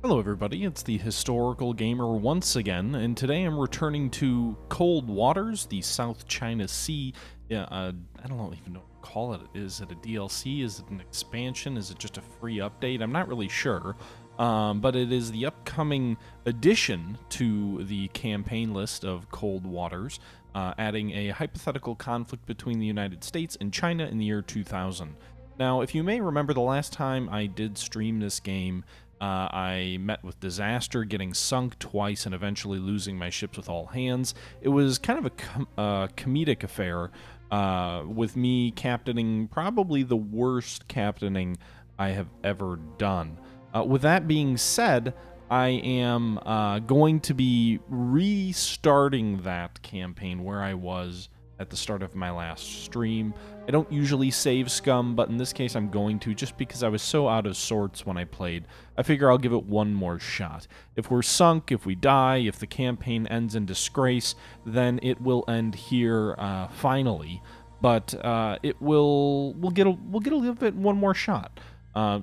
Hello everybody, it's the Historical Gamer once again, and today I'm returning to Cold Waters, the South China Sea. I don't even know what to call it. Is it a DLC? Is it an expansion? Is it just a free update? I'm not really sure, but it is the upcoming addition to the campaign list of Cold Waters, adding a hypothetical conflict between the United States and China in the year 2000. Now, if you may remember, the last time I did stream this game, I met with disaster, getting sunk twice and eventually losing my ships with all hands. It was kind of a comedic affair, with me captaining probably the worst captaining I have ever done. With that being said, I am going to be restarting that campaign where I was at the start of my last stream. I don't usually save scum, but in this case I'm going to, just because I was so out of sorts when I played. I figure I'll give it one more shot. If we're sunk, if we die, if the campaign ends in disgrace, then it will end here finally. But we'll get a little bit one more shot.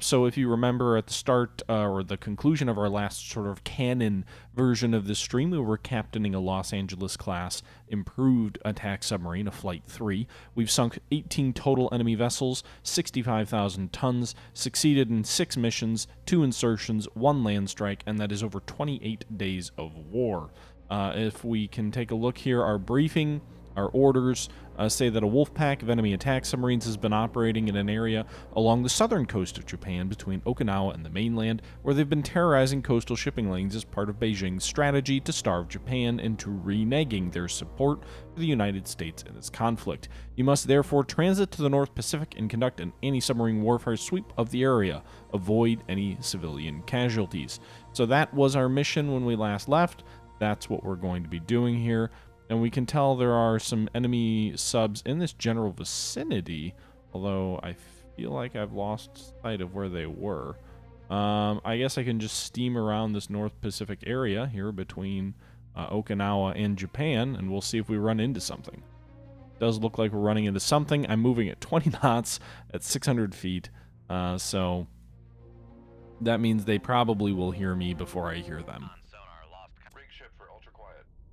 So if you remember at the start or the conclusion of our last sort of canon version of this stream, we were captaining a Los Angeles class improved attack submarine, a Flight 3. We've sunk 18 total enemy vessels, 65,000 tons, succeeded in 6 missions, 2 insertions, 1 land strike, and that is over 28 days of war. If we can take a look here, our briefing, our orders say that a wolf pack of enemy attack submarines has been operating in an area along the southern coast of Japan between Okinawa and the mainland, where they've been terrorizing coastal shipping lanes as part of Beijing's strategy to starve Japan into reneging their support for the United States in this conflict. You must therefore transit to the North Pacific and conduct an anti-submarine warfare sweep of the area. Avoid any civilian casualties. So that was our mission when we last left. That's what we're going to be doing here. And we can tell there are some enemy subs in this general vicinity, although I feel like I've lost sight of where they were. I guess I can just steam around this North Pacific area here between Okinawa and Japan, and we'll see if we run into something. It does look like we're running into something. I'm moving at 20 knots at 600 feet, so that means they probably will hear me before I hear them.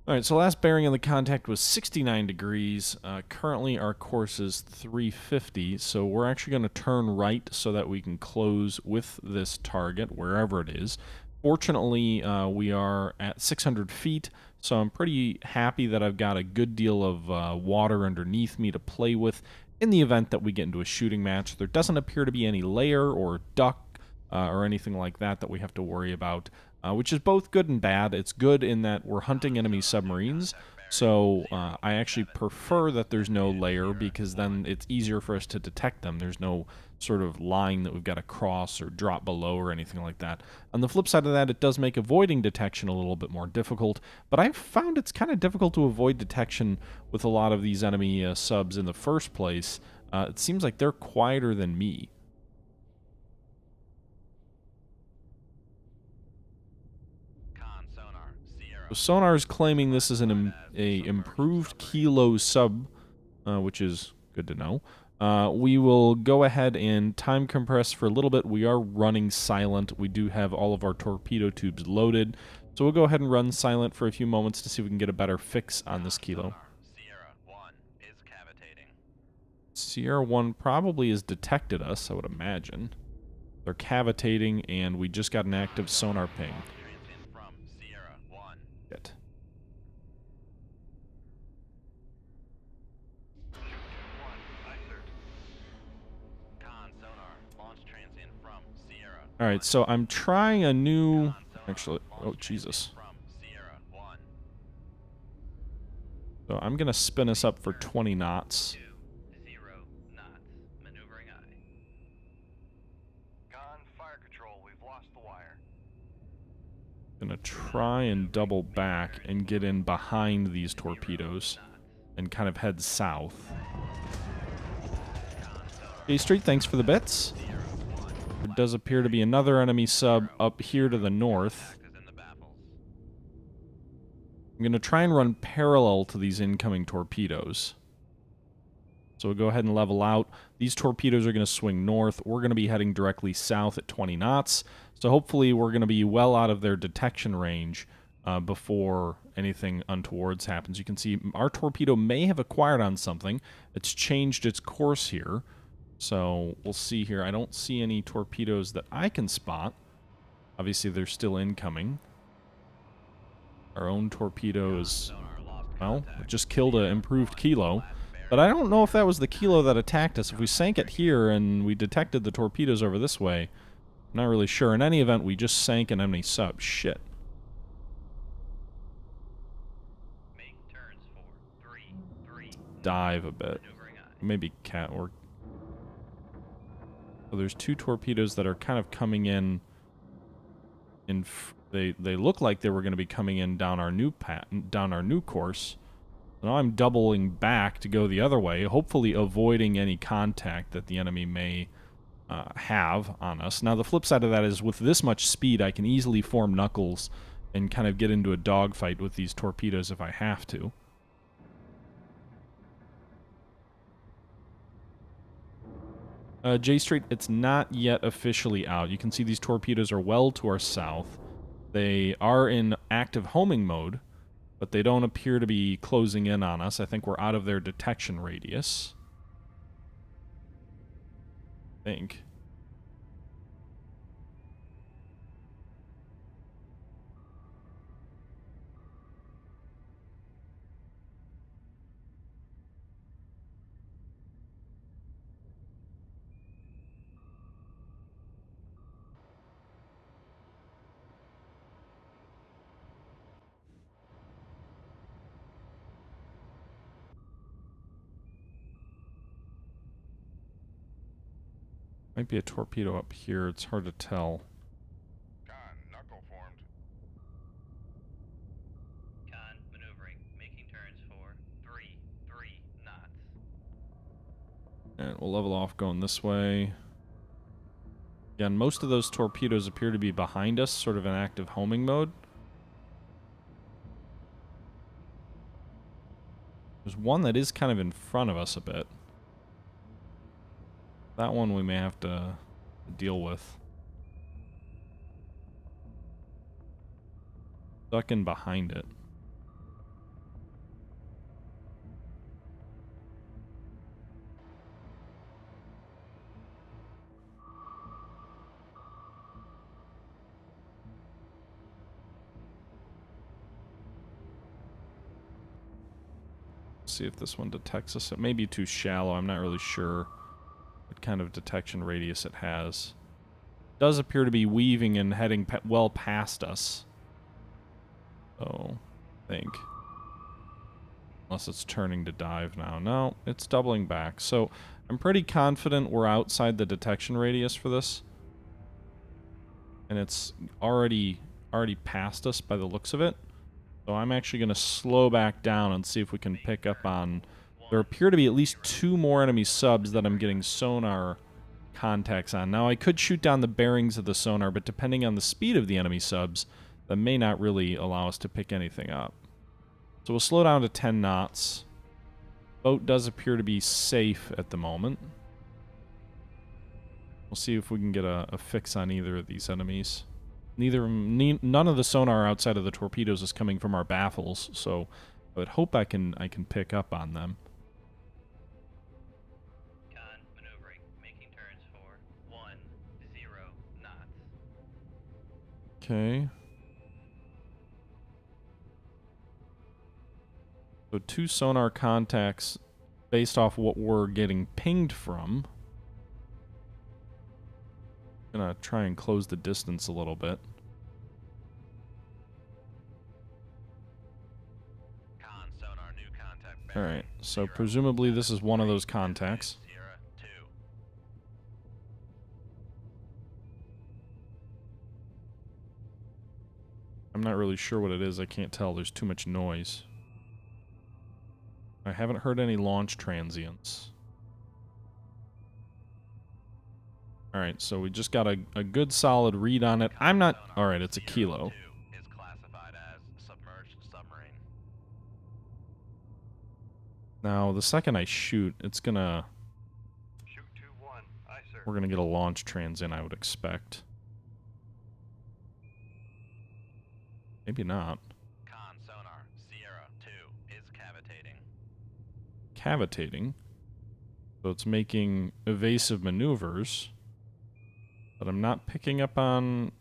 Alright, so last bearing on the contact was 69 degrees. Currently our course is 350, so we're actually going to turn right so that we can close with this target, wherever it is. Fortunately, we are at 600 feet, so I'm pretty happy that I've got a good deal of water underneath me to play with in the event that we get into a shooting match. There doesn't appear to be any layer or duck or anything like that we have to worry about. Which is both good and bad. It's good in that we're hunting enemy submarines, so I actually prefer that there's no layer, because then it's easier for us to detect them. There's no sort of line that we've got to cross or drop below or anything like that. On the flip side of that, it does make avoiding detection a little bit more difficult, but I've found it's kind of difficult to avoid detection with a lot of these enemy subs in the first place. It seems like they're quieter than me. Sonar is claiming this is an improved Kilo sub, which is good to know. We will go ahead and time compress for a little bit. We are running silent. We do have all of our torpedo tubes loaded, so we'll go ahead and run silent for a few moments to see if we can get a better fix on this Kilo. Sierra 1 probably has detected us, I would imagine. They're cavitating, and we just got an active sonar ping. It. Alright, so I'm trying a new... Actually, oh, Jesus. So I'm going to spin us up for 20 knots. Gonna try and double back and get in behind these torpedoes and kind of head south. K Street, thanks for the bits. There does appear to be another enemy sub up here to the north. I'm gonna try and run parallel to these incoming torpedoes. So we'll go ahead and level out. These torpedoes are going to swing north. We're going to be heading directly south at 20 knots. So hopefully we're going to be well out of their detection range before anything untowards happens. You can see our torpedo may have acquired on something. It's changed its course here. So we'll see here. I don't see any torpedoes that I can spot. Obviously, they're still incoming. Our own torpedoes, well, just killed an improved Kilo. But I don't know if that was the Kilo that attacked us. If we sank it here and we detected the torpedoes over this way, I'm not really sure. In any event, we just sank an enemy sub. Shit. Dive a bit. Maybe cat or... So there's two torpedoes that are kind of coming in. They look like they were going to be coming in down our new course. Now I'm doubling back to go the other way, hopefully avoiding any contact that the enemy may have on us. Now the flip side of that is with this much speed, I can easily form knuckles and kind of get into a dogfight with these torpedoes if I have to. J Street, it's not yet officially out. You can see these torpedoes are well to our south. They are in active homing mode, but they don't appear to be closing in on us. I think we're out of their detection radius. I think. Might be a torpedo up here. It's hard to tell. Con, knuckle formed. Con, maneuvering, making turns for 3 knots. And we'll level off going this way. Again, most of those torpedoes appear to be behind us, sort of in active homing mode. There's one that is kind of in front of us a bit. That one we may have to deal with. Stuck in behind it. See if this one detects us. It may be too shallow. I'm not really sure what kind of detection radius it has. It does appear to be weaving and heading well past us. So, I think. Unless it's turning to dive now. No, it's doubling back. So, I'm pretty confident we're outside the detection radius for this. And it's already past us by the looks of it. So I'm actually going to slow back down and see if we can pick up on... There appear to be at least 2 more enemy subs that I'm getting sonar contacts on. Now, I could shoot down the bearings of the sonar, but depending on the speed of the enemy subs, that may not really allow us to pick anything up. So we'll slow down to 10 knots. Boat does appear to be safe at the moment. We'll see if we can get a fix on either of these enemies. None of the sonar outside of the torpedoes is coming from our baffles, so I would hope I can pick up on them. Con, maneuvering, making turns for 10 knots. Okay. So 2 sonar contacts based off what we're getting pinged from. Gonna try and close the distance a little bit. Alright, so presumably this is one of those contacts. I'm not really sure what it is. I can't tell. There's too much noise. I haven't heard any launch transients. Alright, so we just got a good solid read on it. I'm not... Alright, it's a Kilo. Is classified as submerged submarine. Now, the second I shoot, it's gonna... Shoot We're going to get a launch trans in, I would expect. Maybe not. Con sonar, Sierra 2 is cavitating. Cavitating. So it's making evasive maneuvers. But I'm not picking up on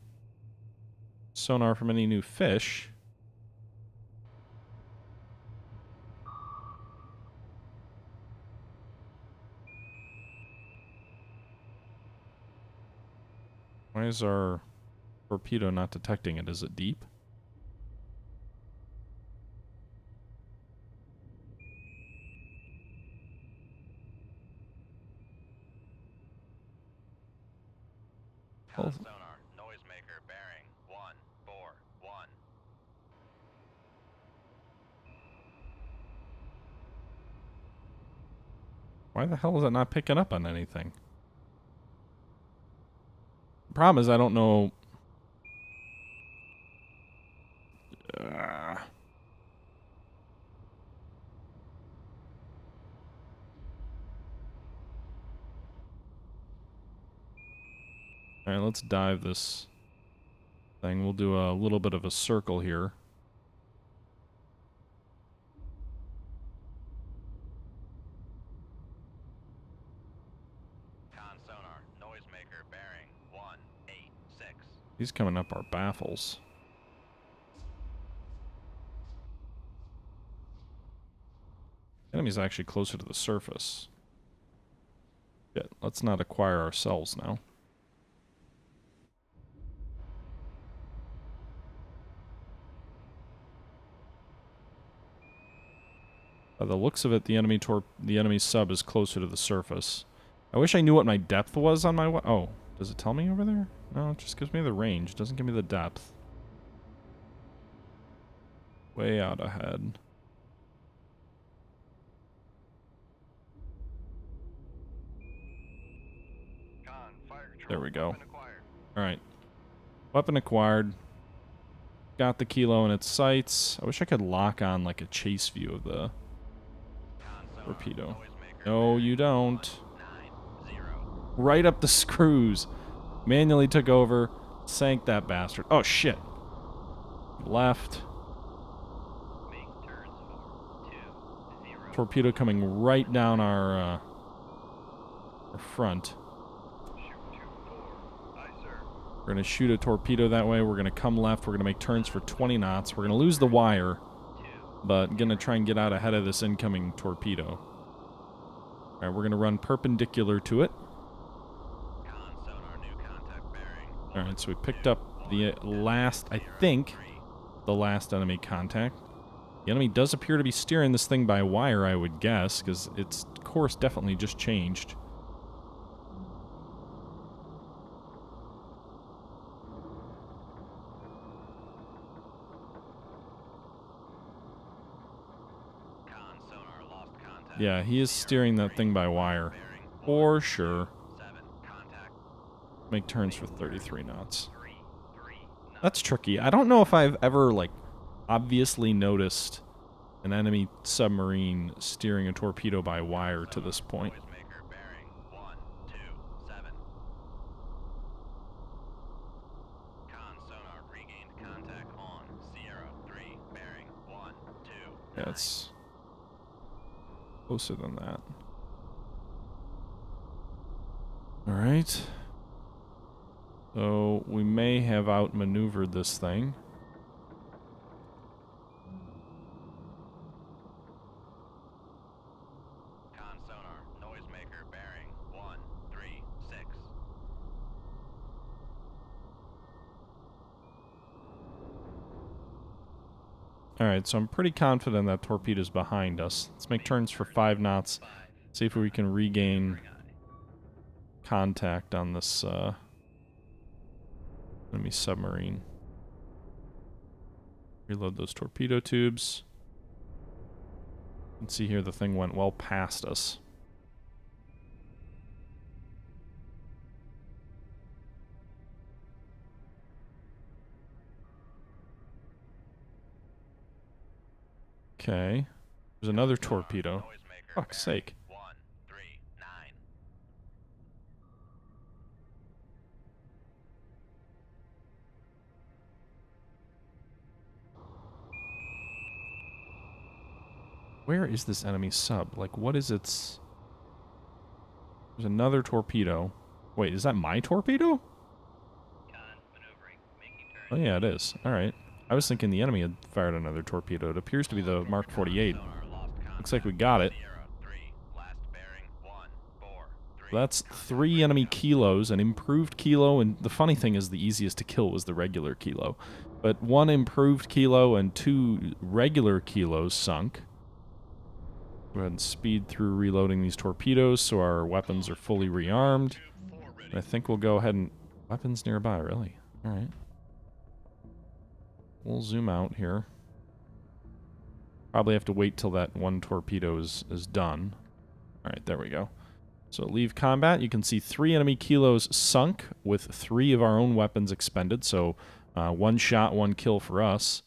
sonar from any new fish. Why is our torpedo not detecting it? Is it deep? Con sonar, noisemaker bearing 141. Why the hell is it not picking up on anything? The problem is I don't know... Alright, let's dive this thing. We'll do a little bit of a circle here. Con sonar, noisemaker bearing 186. He's coming up our baffles. Enemy's actually closer to the surface. Shit, let's not acquire ourselves now. By the looks of it, the enemy sub is closer to the surface. I wish I knew what my depth was on my... Oh, does it tell me over there? No, it just gives me the range. It doesn't give me the depth. Way out ahead. Con, fire control, There we go. weapon acquired. Alright. Weapon acquired. Got the kilo in its sights. I wish I could lock on like a chase view of the torpedo. No, you don't. Right up the screws. Manually took over. Sank that bastard. Oh, shit. Left. Make turns for 20. Torpedo coming right down our front. Shoot 24. Aye, sir. We're going to shoot a torpedo that way. We're going to come left. We're going to make turns for 20 knots. We're going to lose the wire, but going to try and get out ahead of this incoming torpedo. All right, we're going to run perpendicular to it. Con sonar, new contact bearing. All right, so we picked up the last, I think, the last enemy contact. The enemy does appear to be steering this thing by wire, I would guess, because its course definitely just changed. Con sonar, lost contact. Yeah, he is steering that thing by wire. For sure. 7. Contact. Make turns for 33 knots. 3. That's tricky. I don't know if I've ever, like, obviously noticed an enemy submarine steering a torpedo by wire to this point. Noisemaker bearing 127. Con sonar regained contact on Sierra 3 bearing 129. Yeah, it's closer than that. Alright. So, we may have outmaneuvered this thing. Con sonar, noisemaker bearing 136. Alright, so I'm pretty confident that torpedo's behind us. Let's make turns for 5 knots. See if we can regain contact on this enemy submarine. Reload those torpedo tubes. You can see here the thing went well past us. Okay. There's another torpedo. Noisemaker Fuck's bearing sake. 139. Where is this enemy sub? Like, what is its... There's another torpedo. Wait, is that my torpedo? Maneuvering, making turns. Oh, yeah, it is. Alright. I was thinking the enemy had fired another torpedo. It appears to be the Mark 48. Looks like we got it. Sierra 3, last bearing 143. That's 3 enemy kilos, an improved kilo, and the funny thing is the easiest to kill was the regular kilo. But 1 improved kilo and 2 regular kilos sunk. Go ahead and speed through reloading these torpedoes so our weapons are fully rearmed. And I think we'll go ahead and... Weapons nearby, really? Alright. We'll zoom out here. Probably have to wait till that 1 torpedo is done. Alright, there we go. So leave combat. You can see 3 enemy kilos sunk with 3 of our own weapons expended. So 1 shot, 1 kill for us.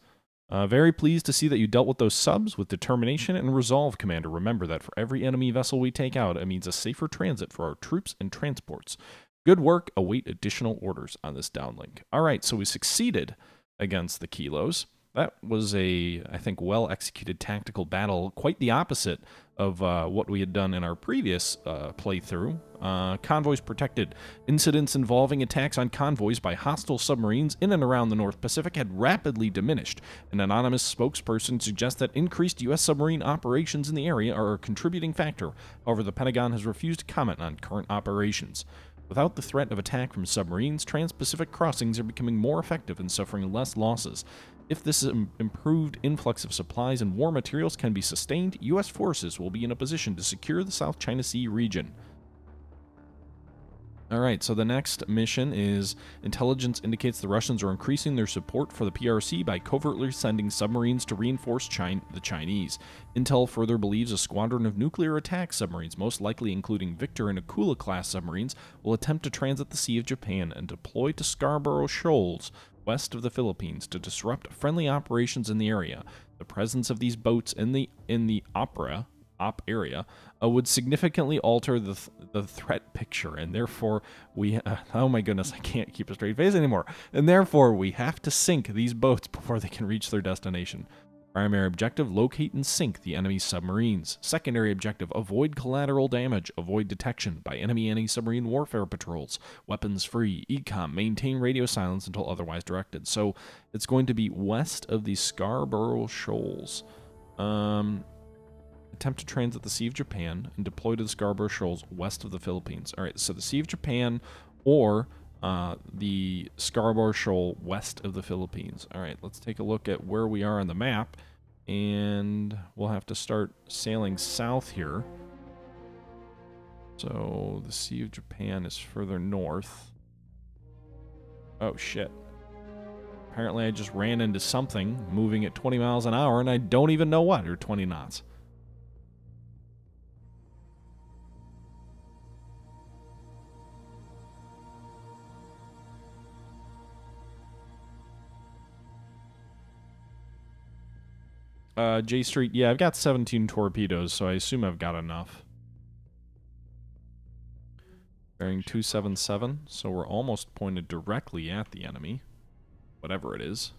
Very pleased to see that you dealt with those subs with determination and resolve, Commander. Remember that for every enemy vessel we take out, it means a safer transit for our troops and transports. Good work. Await additional orders on this downlink. All right, so we succeeded against the kilos. That was a, I think, well-executed tactical battle, quite the opposite of what we had done in our previous playthrough. Convoys protected. Incidents involving attacks on convoys by hostile submarines in and around the North Pacific had rapidly diminished. An anonymous spokesperson suggests that increased U.S. submarine operations in the area are a contributing factor. However, the Pentagon has refused to comment on current operations. Without the threat of attack from submarines, trans-Pacific crossings are becoming more effective and suffering less losses. If this improved influx of supplies and war materials can be sustained, U.S. forces will be in a position to secure the South China Sea region. Alright, so the next mission is intelligence indicates the Russians are increasing their support for the PRC by covertly sending submarines to reinforce the Chinese. Intel further believes a squadron of nuclear attack submarines, most likely including Victor and Akula-class submarines, will attempt to transit the Sea of Japan and deploy to Scarborough Shoals, west of the Philippines, to disrupt friendly operations in the area. The presence of these boats in the op area would significantly alter the threat picture, and therefore we oh my goodness, I can't keep a straight face anymore, and therefore we have to sink these boats before they can reach their destination. Primary objective, locate and sink the enemy submarines. Secondary objective, avoid collateral damage, avoid detection by enemy anti-submarine warfare patrols. Weapons free, ECOM, maintain radio silence until otherwise directed. So it's going to be west of the Scarborough Shoals. Attempt to transit the Sea of Japan and deploy to the Scarborough Shoals west of the Philippines. All right, so the Sea of Japan or the Scarborough Shoal west of the Philippines. All right, let's take a look at where we are on the map, and we'll have to start sailing south here. So the Sea of Japan is further north. Oh, shit. Apparently I just ran into something moving at 20 miles an hour, and I don't even know what, or 20 knots. J Street, yeah, I've got 17 torpedoes, so I assume I've got enough. Bearing 277, so we're almost pointed directly at the enemy, whatever it is.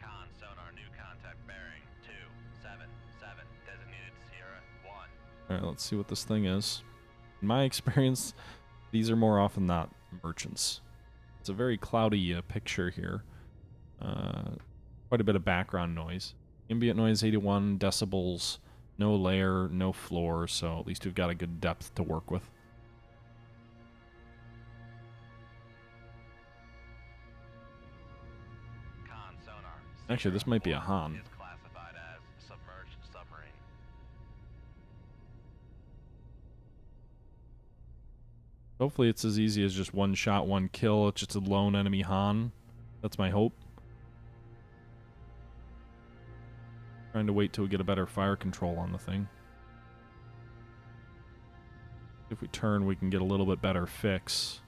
Con sonar, new contact bearing 277, designated Sierra 1. Alright, let's see what this thing is. In my experience, these are more often not merchants. It's a very cloudy picture here. Quite a bit of background noise. Ambient noise 81 decibels, no layer, no floor, so at least we've got a good depth to work with. Con sonar. Actually, this might be a Sierra Han. is classified as submerged submarine. Hopefully it's as easy as just 1 shot, 1 kill. It's just a lone enemy Han. That's my hope. Trying to wait till we get a better fire control on the thing. If we turn, we can get a little bit better fix.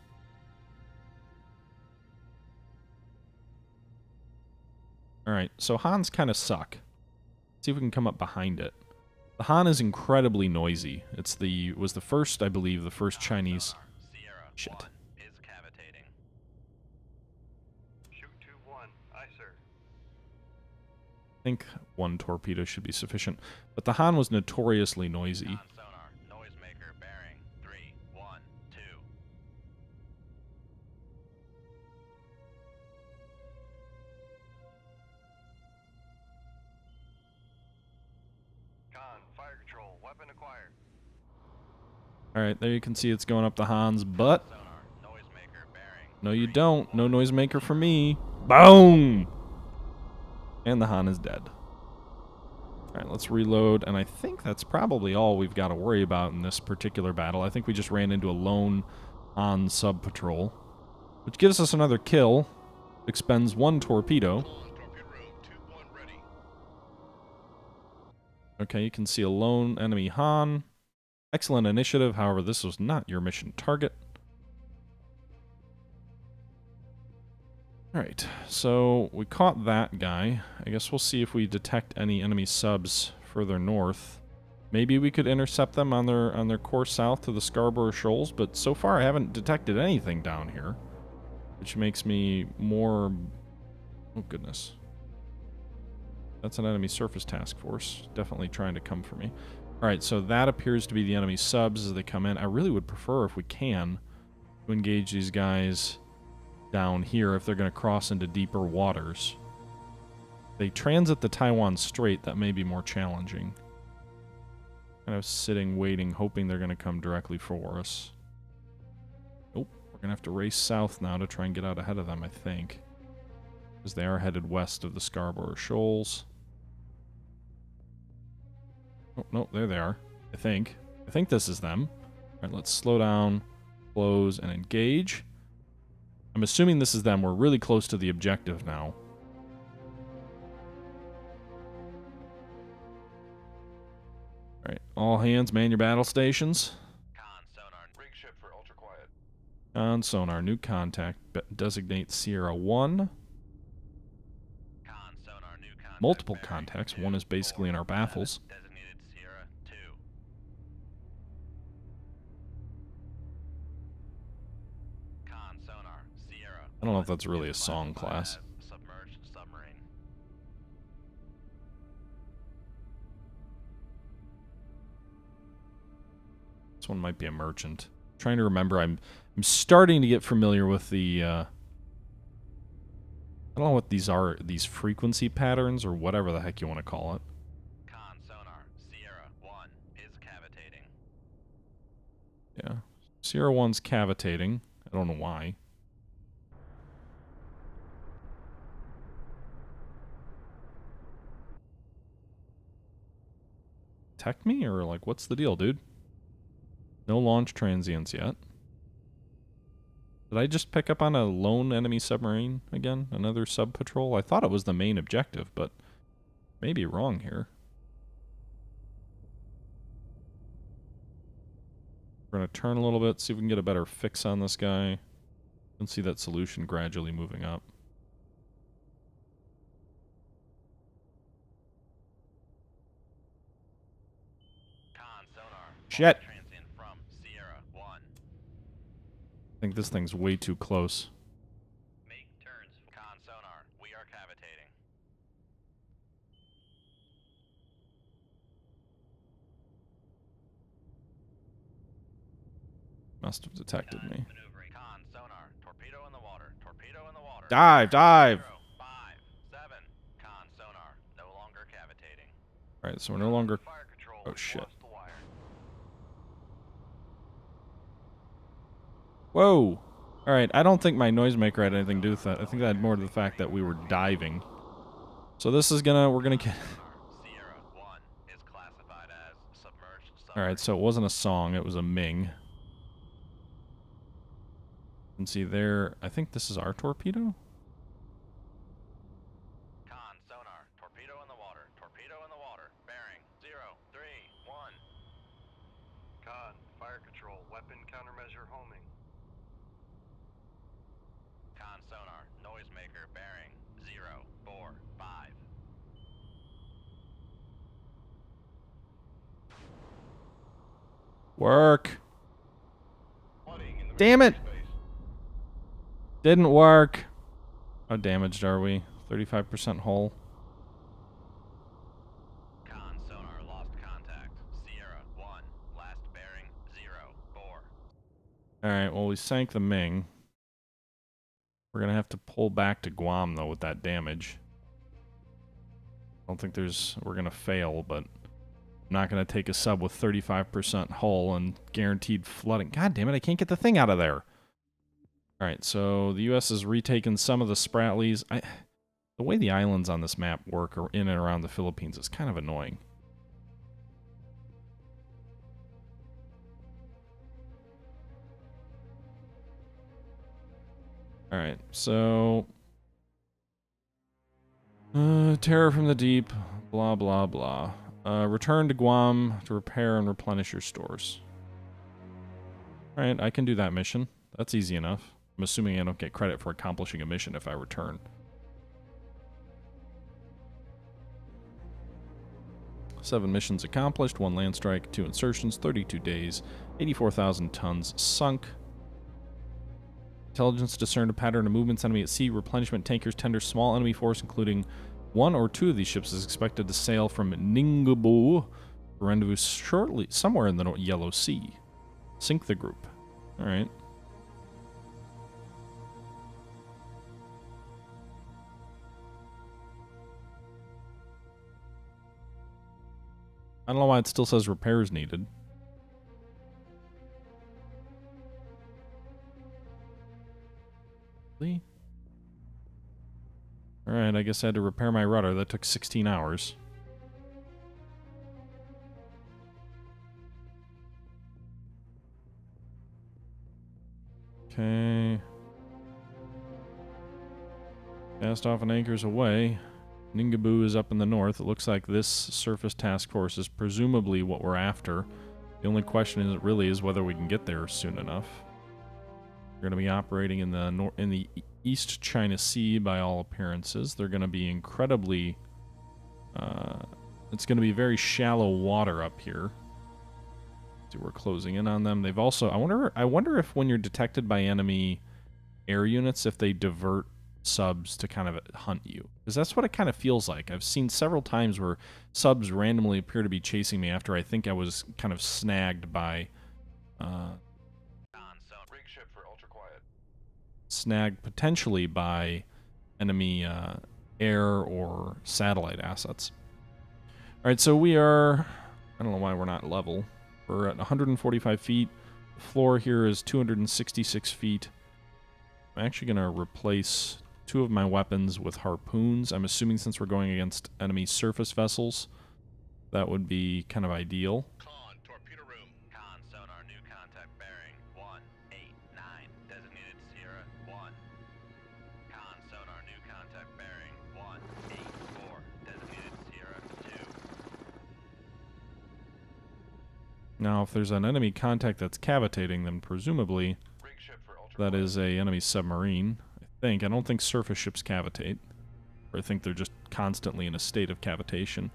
Alright, so Hans kind of suck. Let's see if we can come up behind it. The Han is incredibly noisy. Was the first, I believe, the first Chinese... Sierra Shit. 1 is cavitating. Shoot 2-1. Aye, sir. think one torpedo should be sufficient. But the Han was notoriously noisy. Con sonar, noisemaker bearing 312. Con, fire control, weapon acquired. Alright, there you can see it's going up the Han's butt. Sonar, noisemaker bearing. No, you don't. No noisemaker for me. Boom! And the Han is dead. Alright, let's reload. And I think that's probably all we've got to worry about in this particular battle. I think we just ran into a lone Han sub-patrol, which gives us another kill. Expends one torpedo. Okay, you can see a lone enemy Han. Excellent initiative, however, this was not your mission target. Alright, so we caught that guy. I guess we'll see if we detect any enemy subs further north. Maybe we could intercept them on their course south to the Scarborough Shoals, but so far I haven't detected anything down here, which makes me more... Oh, goodness. That's an enemy surface task force. Definitely trying to come for me. Alright, so that appears to be the enemy subs as they come in. I really would prefer, if we can, to engage these guys down here if they're going to cross into deeper waters. If they transit the Taiwan Strait, that may be more challenging. Kind of sitting, waiting, hoping they're going to come directly for us. Nope, we're going to have to race south now to try and get out ahead of them, I think. Because they are headed west of the Scarborough Shoals. Oh, no, there they are. I think this is them. Alright, let's slow down, close, and engage. I'm assuming this is them. We're really close to the objective now. Alright, all hands, man your battle stations. Con sonar, rig ship for ultra quiet. On sonar, new contact. Designate Sierra 1. Con sonar, new contact. Multiple bearing contacts. 2, One is basically in our baffles. Designated Sierra 2. Con sonar, Sierra. I don't know if 1 that's really a is song classified class. as submerged submarine. This one might be a merchant. Trying to remember, I'm starting to get familiar with the I don't know what these are, these frequency patterns or whatever the heck you want to call it. Con sonar, Sierra 1 is cavitating. Yeah. Sierra 1's cavitating. I don't know why. Detect me? Or, like, what's the deal, dude? No launch transients yet. Did I just pick up on a lone enemy submarine again? Another sub-patrol? I thought it was the main objective, but maybe wrong here. We're going to turn a little bit, see if we can get a better fix on this guy. You can see that solution gradually moving up. Con sonar. Shit. Transient from Sierra 1. I think this thing's way too close. Make turns. Con sonar. We are cavitating. Must have detected me. Maneuvering. Con sonar. Torpedo in the water. Torpedo in the water. Dive, dive! 0, 5, 7. Con sonar. No longer cavitating. Alright, so we're no longer... Fire control. Oh, shit. Lost the wire. Whoa! Alright, I don't think my noisemaker had anything to do with that. I think that had more to the fact that we were diving. So this is we're gonna get... Sierra 1 is classified as submerged submarine. Alright, so it wasn't a song, it was a Ming. You can see there, I think this is our torpedo? Con sonar. Torpedo in the water. Torpedo in the water. Bearing 0, 3, 1. Con. Fire control. Weapon countermeasure homing. Con sonar. Noisemaker bearing 0, 4, 5. Work! Damn it! Didn't work! How damaged are we? 35% hull. Alright, well, we sank the Ming. We're gonna have to pull back to Guam, though, with that damage. I don't think we're gonna fail, but I'm not gonna take a sub with 35% hull and guaranteed flooding. God damn it, I can't get the thing out of there. Alright, so the U.S. has retaken some of the Spratlys. The way the islands on this map work in and around the Philippines is kind of annoying. Alright, so... terror from the deep, blah, blah, blah. Return to Guam to repair and replenish your stores. Alright, I can do that mission. That's easy enough. I'm assuming I don't get credit for accomplishing a mission if I return. Seven missions accomplished, 1 land strike, 2 insertions, 32 days, 84,000 tons sunk. Intelligence discerned a pattern of movements, enemy at sea, replenishment tankers tender small enemy force, including 1 or 2 of these ships is expected to sail from Ningbo, rendezvous shortly, somewhere in the Yellow Sea. Sink the group. Alright. I don't know why it still says repairs needed. Really? Alright, I guess I had to repair my rudder. That took 16 hours. Okay. Cast off and anchors away. Ningbo is up in the north. It looks like this surface task force is presumably what we're after. The only question is whether we can get there soon enough. We're going to be operating in the East China Sea by all appearances. They're going to be incredibly... it's going to be very shallow water up here. So we're closing in on them. They've also... I wonder if when you're detected by enemy air units, if they divert subs to kind of hunt you. Because that's what it kind of feels like. I've seen several times where subs randomly appear to be chasing me after I think I was kind of snagged by... snagged potentially by enemy air or satellite assets. Alright, so we are... I don't know why we're not level. We're at 145 feet. The floor here is 266 feet. I'm actually going to replace 2 of my weapons with harpoons. I'm assuming since we're going against enemy surface vessels, that would be kind of ideal. Con, torpedo room. Con, sonar, new contact bearing 189, designated Sierra 1. Con, sonar, new contact bearing 184, designated Sierra 2. Now, if there's an enemy contact that's cavitating, then presumably that is a enemy submarine. I don't think surface ships cavitate. Or I think they're just constantly in a state of cavitation.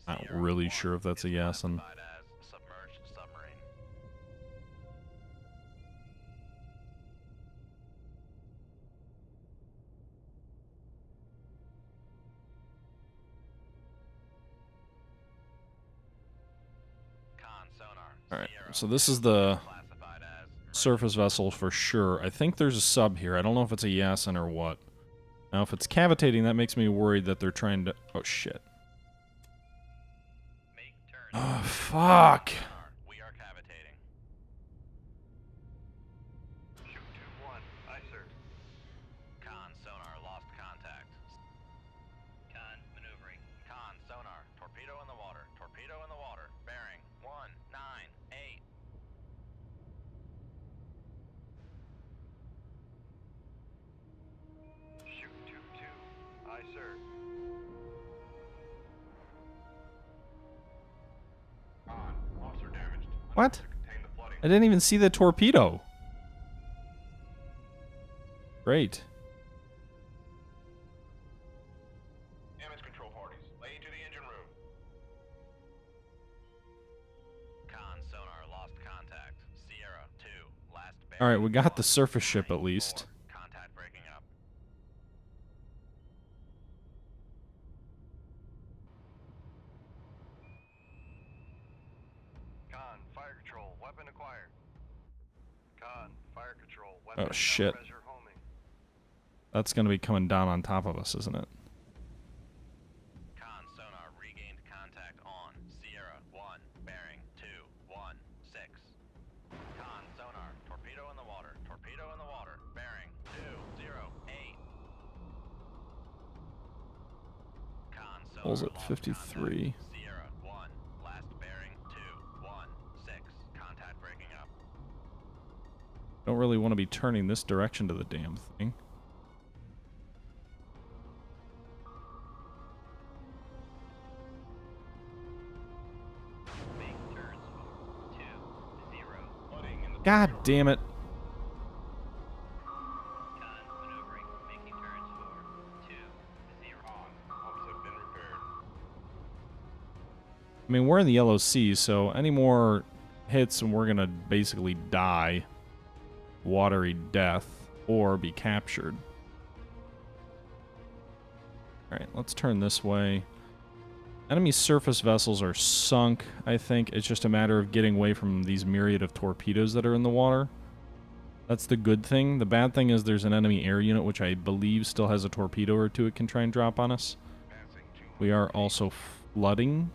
Not really sure if that's a yes. And alright, so this is the surface vessel for sure. I think there's a sub here. I don't know if it's a Yasin or what. Now, if it's cavitating, that makes me worried that they're trying to... Oh, shit. Oh, fuck. We are cavitating. Shoot 2-1. Aye, sir. Con, sonar, lost contact. Con, maneuvering. Con, sonar, torpedo in the water. Torpedo in the water. Bearing 198. Shoot 2-2. Aye, sir. Officer damaged. What? Contain the flooding. I didn't even see the torpedo. Great. Damage control parties. Lay to the engine room. Con, sonar, lost contact. Sierra 2, last bearing. Alright, we got the surface ship at least. Contact breaking up. Con, fire control, weapon acquired. Con, fire control, weapon Oh shit. homing. That's gonna be coming down on top of us, isn't it? Con, sonar, regained contact on Sierra 1, bearing 216. Con, sonar, torpedo in the water, bearing 208. Con, sonar, Pulls at lost 53. contact. Sierra 1, last bearing 216. Contact breaking up. Don't really want to be turning this direction to the damn thing. Make turns for 20. God damn it. Con, maneuvering, making turns for 20. Pumps have been repaired. I mean, we're in the yellow sea, so any more hits and we're gonna basically die. Watery death or be captured. Alright, let's turn this way. Enemy surface vessels are sunk, I think. It's just a matter of getting away from these myriad of torpedoes that are in the water. That's the good thing. The bad thing is there's an enemy air unit, which I believe still has a torpedo or two it can try and drop on us. We are also flooding.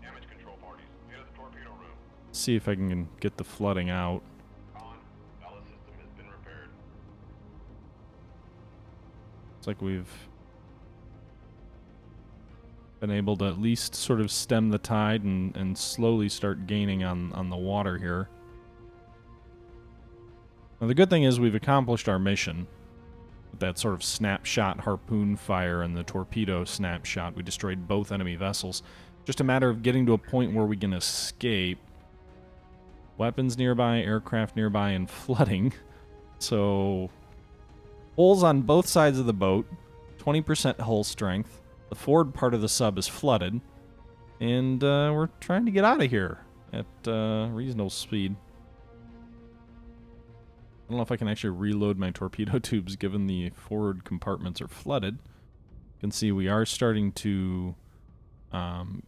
Damage control parties, near the torpedo room. See if I can get the flooding out. Con, ballast system has been repaired. It's like we've been able to at least sort of stem the tide and slowly start gaining on the water here. Now the good thing is we've accomplished our mission. With that sort of snapshot harpoon fire and the torpedo snapshot, we destroyed both enemy vessels. Just a matter of getting to a point where we can escape. Weapons nearby, aircraft nearby, and flooding. So, holes on both sides of the boat, 20% hull strength. The forward part of the sub is flooded. And we're trying to get out of here at reasonable speed. I don't know if I can actually reload my torpedo tubes given the forward compartments are flooded. You can see we are starting to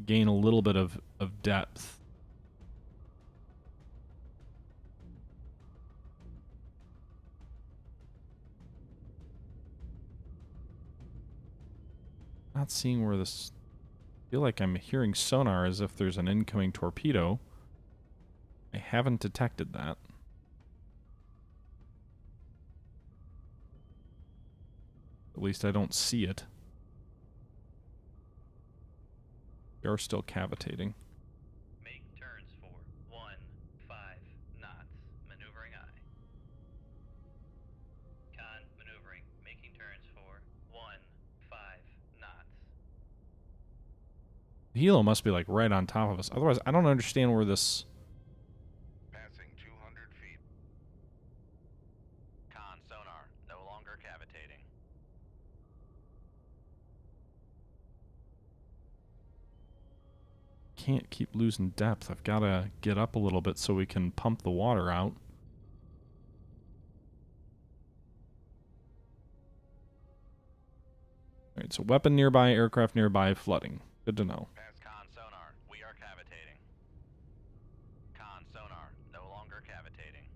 gain a little bit of depth. Not seeing where this... I feel like I'm hearing sonar as if there's an incoming torpedo. I haven't detected that. At least I don't see it. We are still cavitating. Make turns for 15 knots. Maneuvering eye. Con, maneuvering, making turns for 15 knots. The helo must be like right on top of us. Otherwise, I don't understand where this... Passing 200 feet. Con, sonar, no longer cavitating. Can't keep losing depth. I've got to get up a little bit so we can pump the water out. Alright, so weapon nearby, aircraft nearby, flooding. Good to know. Pass con, sonar, we are cavitating. Con, sonar, no longer cavitating.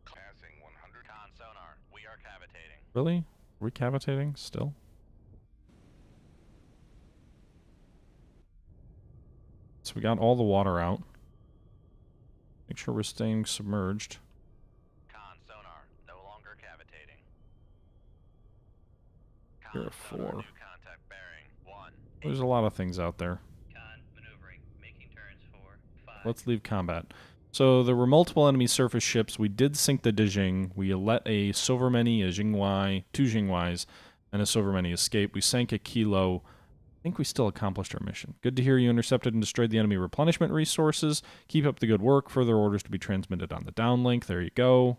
Passing 100. Con, sonar, we are cavitating. Really? Are we cavitating still? So we got all the water out. Make sure we're staying submerged. Con, sonar, no longer cavitating. Here are Sonar, 4. new contact bearing 1. There's a lot of things out there. Con, maneuvering, making turns for 5. Let's leave combat. So there were multiple enemy surface ships. We did sink the Dijing. We let a Silvermany, a Jingwei, 2 Jingweis, and a Silvermany escape. We sank a Kilo. think we still accomplished our mission. Good to hear you intercepted and destroyed the enemy replenishment resources. Keep up the good work. Further orders to be transmitted on the downlink. There you go.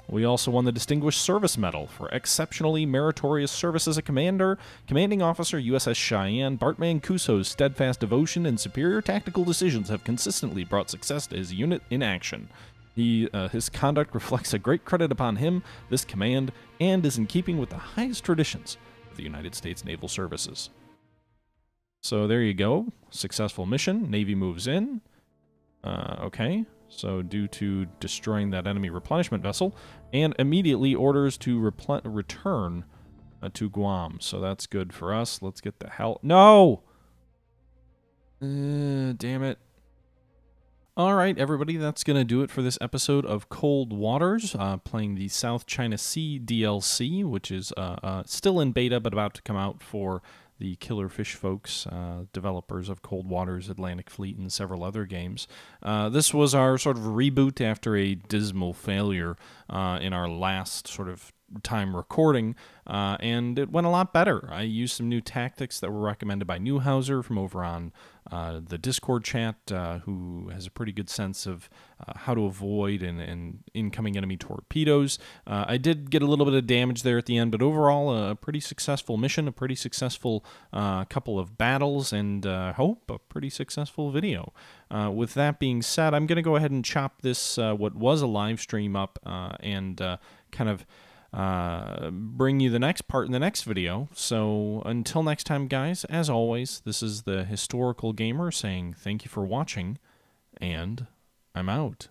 We also won the Distinguished Service Medal for exceptionally meritorious service as a commander. Commanding Officer USS Cheyenne, Bart Mancuso's steadfast devotion and superior tactical decisions have consistently brought success to his unit in action. His conduct reflects a great credit upon him, this command, and is in keeping with the highest traditions of the United States Naval Services. So there you go. Successful mission. Navy moves in. Okay. So due to destroying that enemy replenishment vessel, and immediately orders to return to Guam. So that's good for us. Let's get the hell... No! Damn it. All right, everybody, that's going to do it for this episode of Cold Waters, playing the South China Sea DLC, which is still in beta, but about to come out for the Killerfish folks, developers of Cold Waters, Atlantic Fleet, and several other games. This was our sort of reboot after a dismal failure in our last sort of time recording, and it went a lot better. I used some new tactics that were recommended by Newhouser from over on the Discord chat, who has a pretty good sense of how to avoid and incoming enemy torpedoes. I did get a little bit of damage there at the end, but overall a pretty successful mission, a pretty successful couple of battles, and hope a pretty successful video. With that being said, I'm going to go ahead and chop this, what was a live stream, up and kind of bring you the next part in the next video. So until next time, guys, as always, this is the Historical Gamer saying thank you for watching, and I'm out.